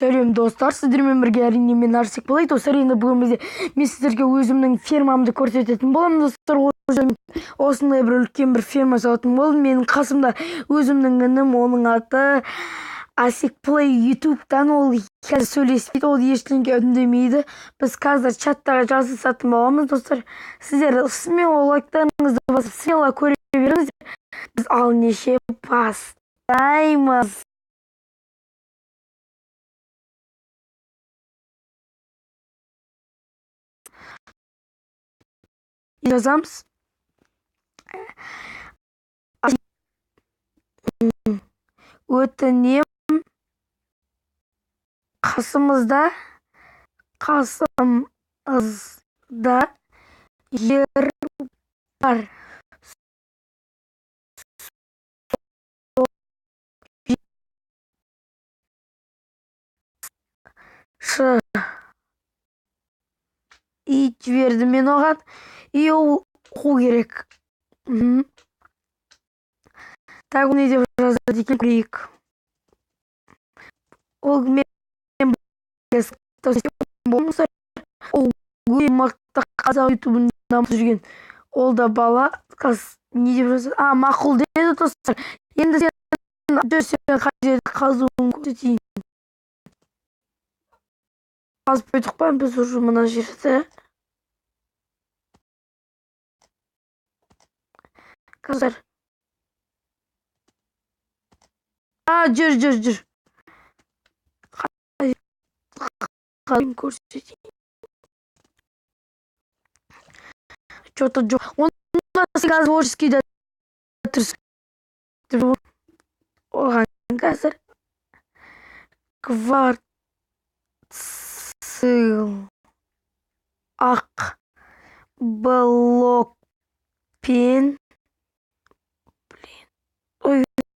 Сәлем достар, сіздермен бірге әрине мен Арсек болайын. Достар, енді бүгін мен сіздерге өзімнің фермамды көрсететін боламын. Достар, осындай бір үлкен бір ферма салатын болдым. Менің қасымда өзімнің інім, оның аты Арсек Плей. ютубтан ол қазір сөйлеспейді, ол ештеңе үндемейді. Біз қазір чаттағы жазысатын боламыз. Достар, сіздер смело лайктарыңызды басып, смело көре беріңіздер. Біз ал неше бастаймыз. Yazamız. Өтінем, қасымызда жер бар. Ит жіберді мен оған. И ол қу керек. Так, не деп жазады екен, көрейік. Ол мен болмаса, ол мақта қазақ ютубын дамытып жүрген. Ол да бала, не деп жазады? Мақұл деді достар. Енді сен қай жерде қазуын көрсетейін. Қазып өтіп қойын біз уже мына жерді. Қазір. Жүр. Қалайын көрсетейін. Что-то жоқ. Онда қазір орыскийді тұрсын. Оған қазір кварцил ақ блокпен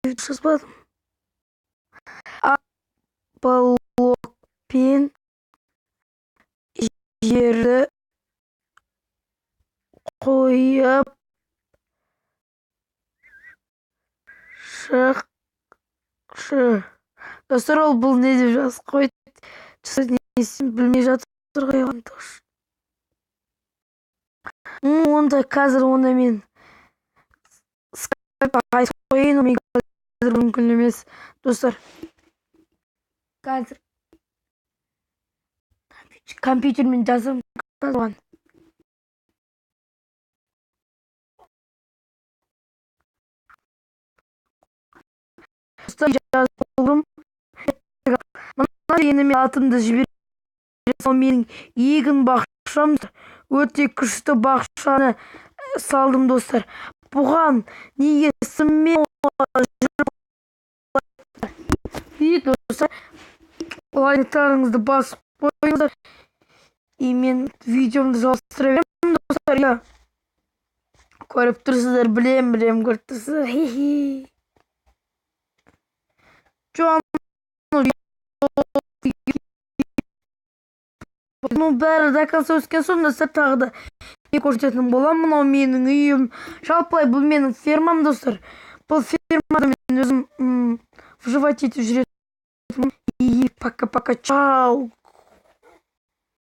жазбадым. Блокпен жерді қойып шықшы. Достар, ол бұл не деп жазып қойды? Несін білмей жатыр қойған тош. Онда қазір оны мен скайпқа айтып қойын, мен қазір мүмкін емес. Достар, қазір компьютермен жазам қазған. Достар, жазып болдым. Мына еніме атымды жіберіп, менің егін бақшам, өте күшті бақшаны салдым достар. Бұған неге смело жүріп достар, лайктарыңызды басып қойыңыздар. И мен видеомды жалғастыра беремін достар. Көріп тұрсыздар, білем, көріп тұрсыздар. Мұның бәрі дәканса өскен соң достар, тағы да не көрсететін болам. Мынау менің үйім. Жалпылай бұл менің фермам достар. Бұл фермада мен өзім выживать етіп жүретінмін. И пока-пока, чау.